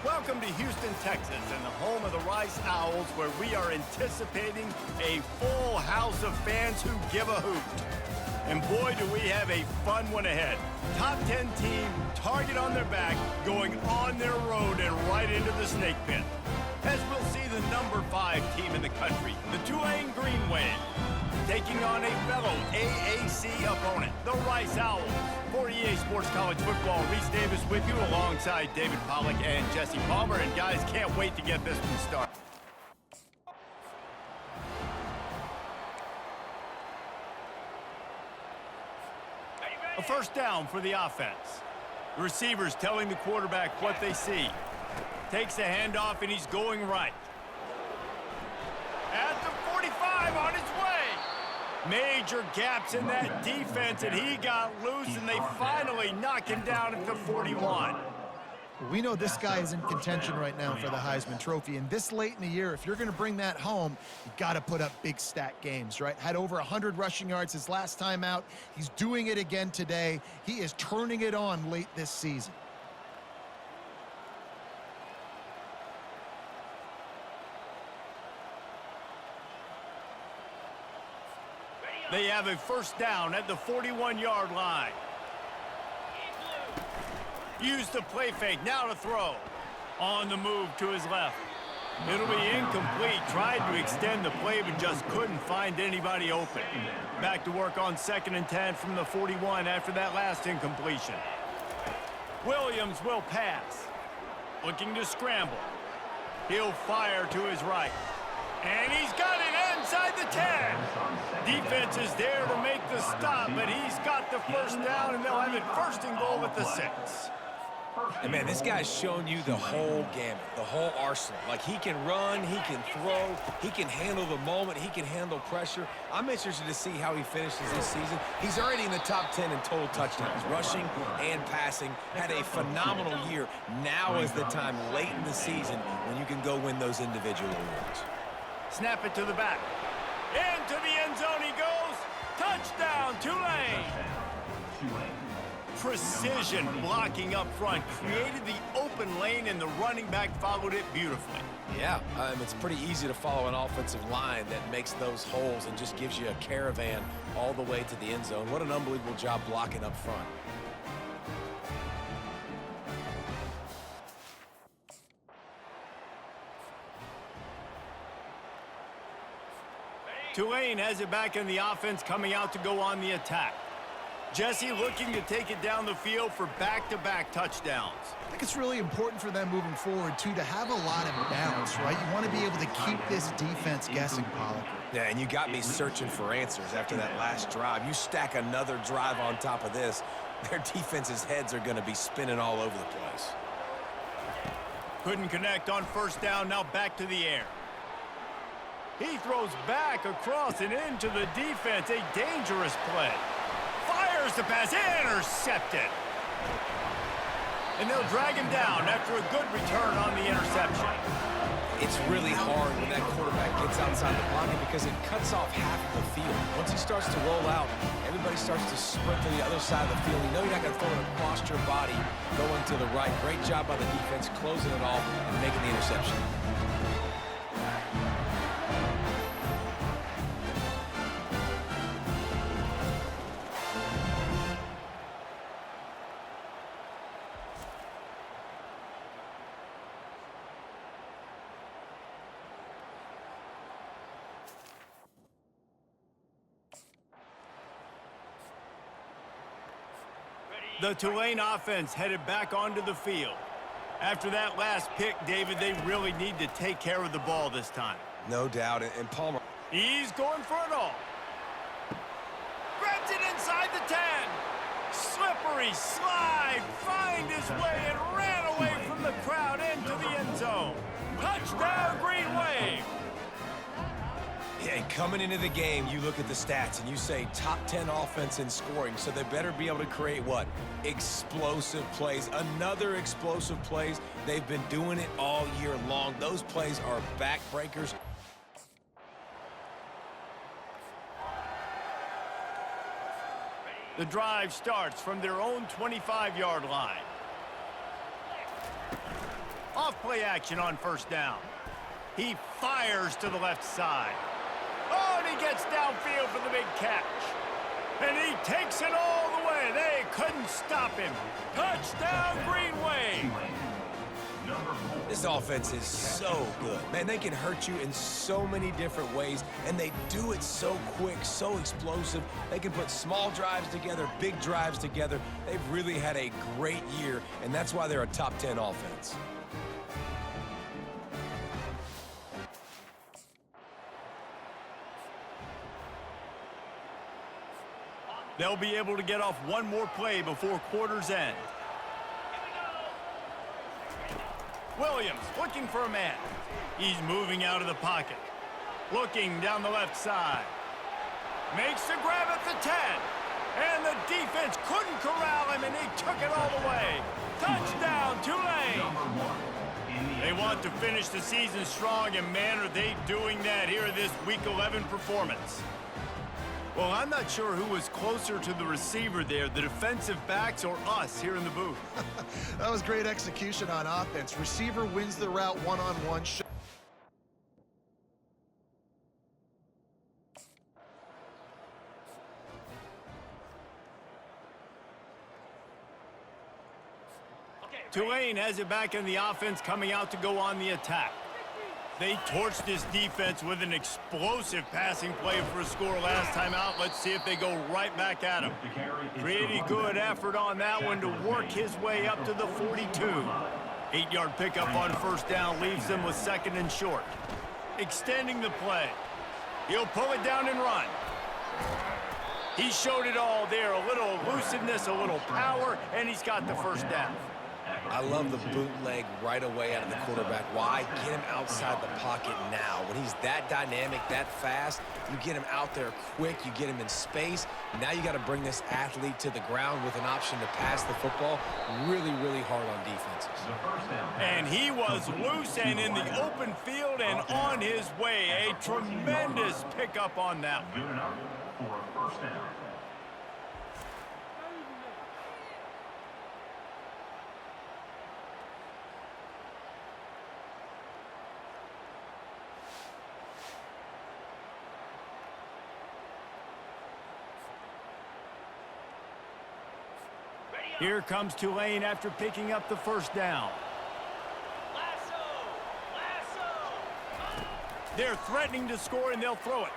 Welcome to Houston, Texas, and the home of the Rice Owls, where we are anticipating a full house of fans who give a hoot. And boy, do we have a fun one ahead. Top 10 team, target on their back, going on their road and right into the snake pit. As we'll see the number 5 team in the country, the Tulane Green Wave, taking on a fellow AAC opponent, the Rice Owls. For EA Sports College Football, Reese Davis with you alongside David Pollack and Jesse Palmer. And guys, can't wait to get this one started. A first down for the offense. The receivers telling the quarterback what they see. Takes a handoff and he's going right. At the 45 on his way. Major gaps in that defense, and he got loose, and they finally knock him down at the 41. We know this guy is in contention right now for the Heisman Trophy, and this late in the year, if you're going to bring that home, you got to put up big stat games, right? Had over 100 rushing yards his last time out. He's doing it again today. He is turning it on late this season. They have a first down at the 41-yard line. Use the play fake, now to throw. On the move to his left. It'll be incomplete. Tried to extend the play, but just couldn't find anybody open. Back to work on 2nd and 10 from the 41 after that last incompletion. Williams will pass. Looking to scramble. He'll fire to his right. And he's got it inside the 10. Defense is there to make the stop, but he's got the first down, and they'll have it first and goal at the 6. And man, this guy's shown you the whole gamut, the whole arsenal. Like, he can run, he can throw, he can handle the moment, he can handle pressure. I'm interested to see how he finishes this season. He's already in the top 10 in total touchdowns, rushing and passing. Had a phenomenal year. Now is the time late in the season when you can go win those individual awards. Snap it to the back. Into the end zone he goes. Touchdown, Tulane. Precision blocking up front. Created the open lane, and the running back followed it beautifully. Yeah, it's pretty easy to follow an offensive line that makes those holes and just gives you a caravan all the way to the end zone. What an unbelievable job blocking up front. Tulane has it back in the offense, coming out to go on the attack. Jesse looking to take it down the field for back-to-back touchdowns. I think it's really important for them moving forward, too, to have a lot of balance, right? You want to be able to keep this defense guessing, Pollack. Yeah, and you got me searching for answers after that last drive. You stack another drive on top of this, their defense's heads are going to be spinning all over the place. Couldn't connect on first down, now back to the air. He throws back across and into the defense. A dangerous play. Fires the pass. Intercepted. And they'll drag him down after a good return on the interception. It's really hard when that quarterback gets outside the pocket because it cuts off half of the field. Once he starts to roll out, everybody starts to sprint to the other side of the field. You know you're not going to throw it across your body going to the right. Great job by the defense closing it off and making the interception. The Tulane offense headed back onto the field. After that last pick, David, they really need to take care of the ball this time. No doubt, and Palmer. He's going for it all. Grabs it inside the 10. Slippery slide, find his way and ran away from the crowd into the end zone. Touchdown, Green Wave. Yeah, and coming into the game, you look at the stats and you say top 10 offense in scoring, so they better be able to create what? Explosive plays. Another explosive plays. They've been doing it all year long. Those plays are backbreakers. The drive starts from their own 25-yard line. enough play action on first down. He fires to the left side. Oh, and he gets downfield for the big catch. And he takes it all the way. They couldn't stop him. Touchdown, Green Wave. This offense is so good. Man, they can hurt you in so many different ways, and they do it so quick, so explosive. They can put small drives together, big drives together. They've really had a great year, and that's why they're a top 10 offense. They'll be able to get off one more play before quarter's end. Williams looking for a man. He's moving out of the pocket. Looking down the left side. Makes the grab at the 10. And the defense couldn't corral him, and he took it all the way. Touchdown, Tulane. They want to finish the season strong, and man, are they doing that here in this Week 11 performance. Well, I'm not sure who was closer to the receiver there, the defensive backs or us here in the booth. That was great execution on offense. Receiver wins the route one-on-one. Tulane has it back in the offense, coming out to go on the attack. They torched this defense with an explosive passing play for a score last time out. Let's see if they go right back at him. Pretty good effort on that one to work his way up to the 42. 8-yard pickup on first down leaves them with second and short. Extending the play. He'll pull it down and run. He showed it all there. A little elusiveness, a little power, and he's got the first down. I love the bootleg right away out of the quarterback. Why? Get him outside the pocket now. When he's that dynamic, that fast, you get him out there quick, you get him in space. Now you got to bring this athlete to the ground with an option to pass the football. Really, really hard on defenses. And he was loose and in the open field and on his way. A tremendous pickup on that one. Good enough for a first down. Here comes Tulane after picking up the first down. They're threatening to score, and they'll throw it.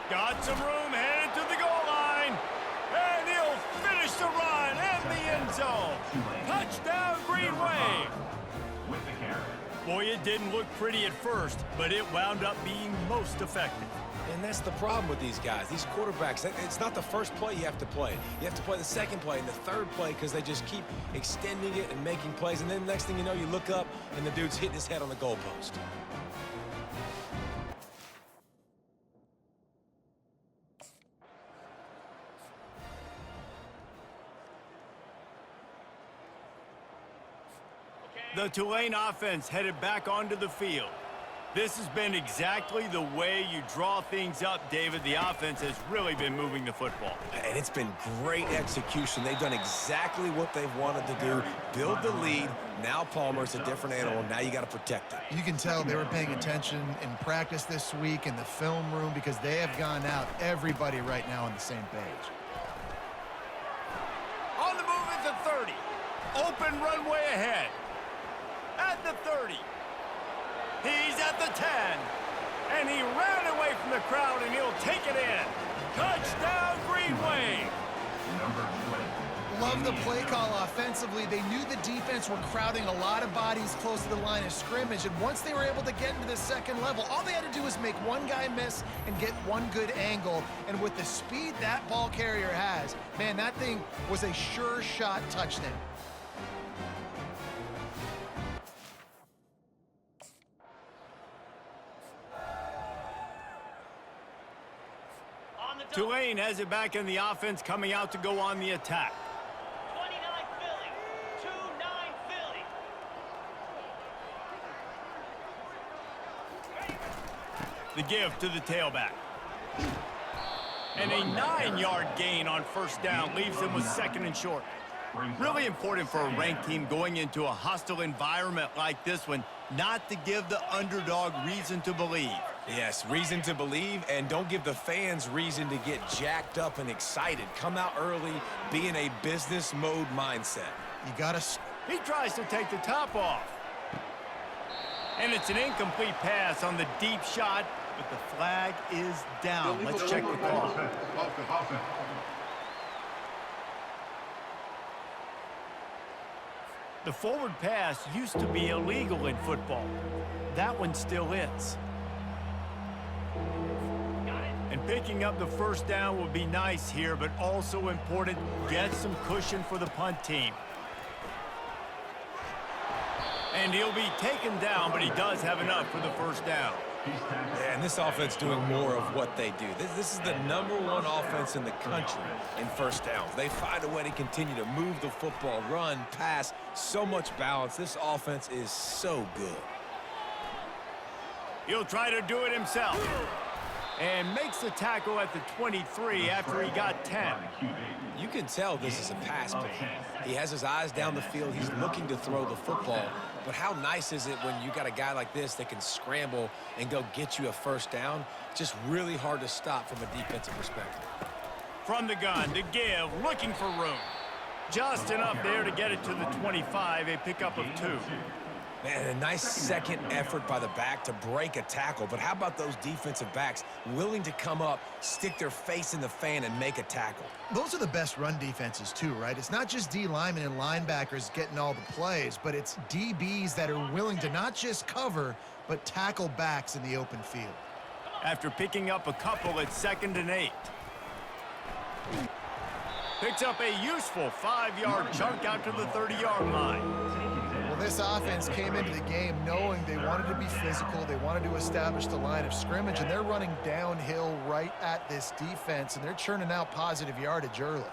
Got some room, headed to the goal line. And he'll finish the run and the end zone. Touchdown, Green Wave. With the carry. Boy, it didn't look pretty at first, but it wound up being most effective. And that's the problem with these guys, these quarterbacks. It's not the first play you have to play. You have to play the second play and the third play because they just keep extending it and making plays. And then next thing you know, you look up and the dude's hitting his head on the goalpost. The Tulane offense headed back onto the field. This has been exactly the way you draw things up, David. The offense has really been moving the football. And it's been great execution. They've done exactly what they've wanted to do. Build the lead. Now Palmer's a different animal. Now you got to protect it. You can tell they were paying attention in practice this week in the film room because they have gone out, everybody right now on the same page. On the move at the 30. Open runway ahead. At the 30. He's at the 10. And he ran away from the crowd, and he'll take it in. Touchdown, Green Wave. Number 20. Love the play call offensively. They knew the defense were crowding a lot of bodies close to the line of scrimmage, and once they were able to get into the second level, all they had to do was make one guy miss and get one good angle. And with the speed that ball carrier has, man, that thing was a sure shot touchdown. Tulane has it back in the offense, coming out to go on the attack. 29 Philly. 2-9 Philly. The give to the tailback. And a 9-yard gain on first down leaves them with second and short. Really important for a ranked team going into a hostile environment like this one, not to give the underdog reason to believe. Yes, reason to believe, and don't give the fans reason to get jacked up and excited. Come out early, be in a business mode mindset. You got to... He tries to take the top off. And it's an incomplete pass on the deep shot, but the flag is down. Let's check the call. The forward pass used to be illegal in football. That one still is. And picking up the first down would be nice here, but also important, get some cushion for the punt team. And he'll be taken down, but he does have enough for the first down. Yeah, and this offense doing more of what they do. This is the #1 offense in the country in first downs. They find a way to continue to move the football, run, pass, so much balance. This offense is so good. He'll try to do it himself. And makes the tackle at the 23 after he got 10. You can tell this is a pass play. He has his eyes down the field. He's looking to throw the football. But how nice is it when you got a guy like this that can scramble and go get you a first down? Just really hard to stop from a defensive perspective. From the gun to give, looking for room. Just enough there to get it to the 25, a pickup of 2. Man, a nice second effort by the back to break a tackle. But how about those defensive backs willing to come up, stick their face in the fan, and make a tackle? Those are the best run defenses too, right? It's not just D linemen and linebackers getting all the plays, but it's DBs that are willing to not just cover, but tackle backs in the open field. After picking up a couple at 2nd and 8. Picks up a useful 5-yard chunk out to the 30-yard line. Well, this offense came into the game knowing they wanted to be physical, they wanted to establish the line of scrimmage, and they're running downhill right at this defense, and they're churning out positive yardage early.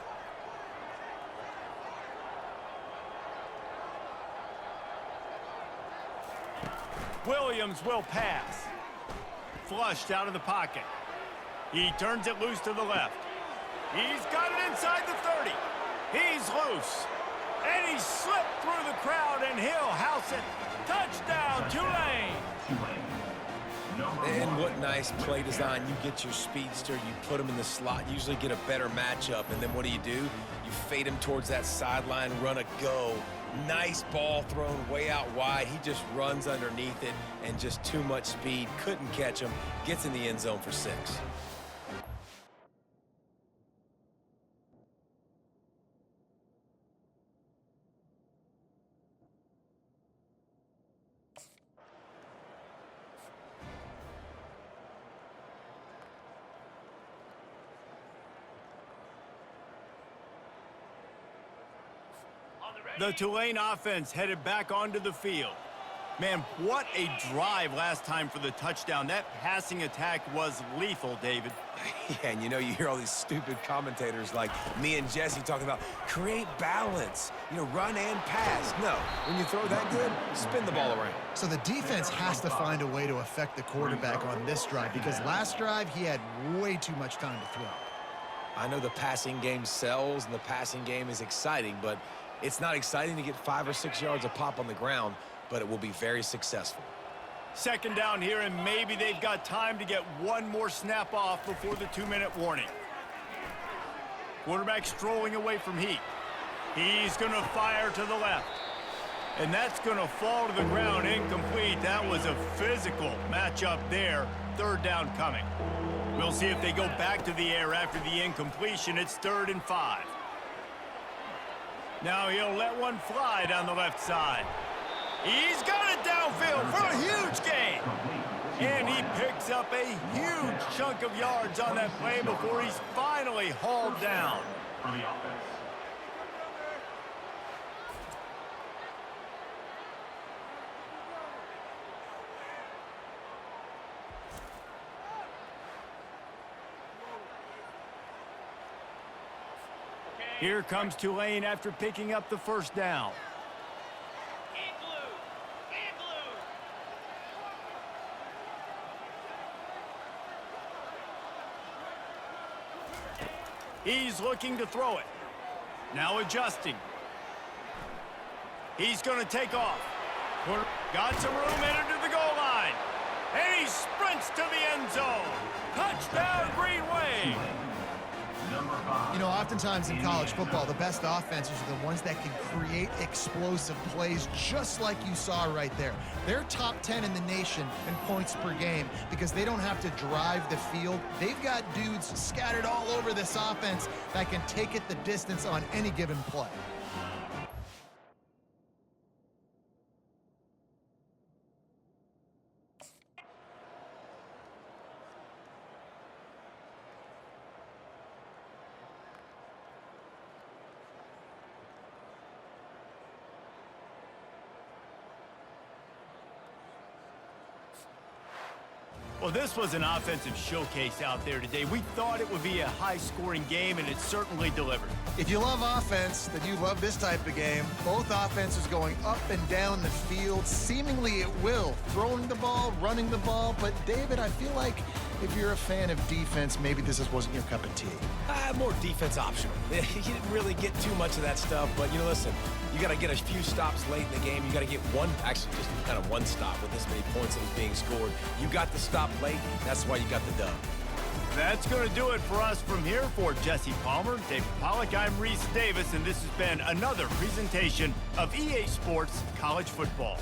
Williams will pass. Flushed out of the pocket. He turns it loose to the left. He's got it inside the 30. He's loose. And he slipped through the crowd, and he'll house it. Touchdown, Tulane. And what nice play design. You get your speedster, you put him in the slot, usually get a better matchup, and then what do? You fade him towards that sideline, run a go. Nice ball thrown way out wide. He just runs underneath it, and just too much speed. Couldn't catch him. Gets in the end zone for 6. The Tulane offense headed back onto the field. Man, what a drive last time for the touchdown. That passing attack was lethal, David. Yeah, and you hear all these stupid commentators like me and Jesse talking about create balance, run and pass. No, when you throw that good, spin the ball around. So the defense has to find a way to affect the quarterback on this drive, because last drive he had way too much time to throw. I know the passing game sells and the passing game is exciting, but it's not exciting to get 5 or 6 yards a pop on the ground, but it will be very successful. 2nd down here, and maybe they've got time to get one more snap off before the 2-minute warning. Quarterback strolling away from Heat. He's going to fire to the left. And that's going to fall to the ground, incomplete. That was a physical matchup there. 3rd down coming. We'll see if they go back to the air after the incompletion. It's 3rd and 5. Now he'll let one fly down the left side. He's got it downfield for a huge gain. And he picks up a huge chunk of yards on that play before he's finally hauled down. For the offense. Here comes Tulane after picking up the 1st down. He's looking to throw it. Now adjusting. He's going to take off. Got some room, entered to the goal line. And he sprints to the end zone. Touchdown, Green Wave. Number 5. You know, oftentimes in college football, the best offenses are the ones that can create explosive plays just like you saw right there. They're top 10 in the nation in points per game because they don't have to drive the field. They've got dudes scattered all over this offense that can take it the distance on any given play. Well, this was an offensive showcase out there today. We thought it would be a high-scoring game, and it certainly delivered. If you love offense, then you love this type of game. Both offenses going up and down the field, seemingly at will. Throwing the ball, running the ball. But, David, I feel like if you're a fan of defense, maybe this wasn't your cup of tea. More defense optional. You didn't really get too much of that stuff, but, you know, listen, you got to get a few stops late in the game. You got to get actually just kind of one stop with this many points that was being scored. You got the stop late. That's why you got the dub. That's going to do it for us from here. For Jesse Palmer, David Pollack, I'm Reese Davis, and this has been another presentation of EA Sports College Football.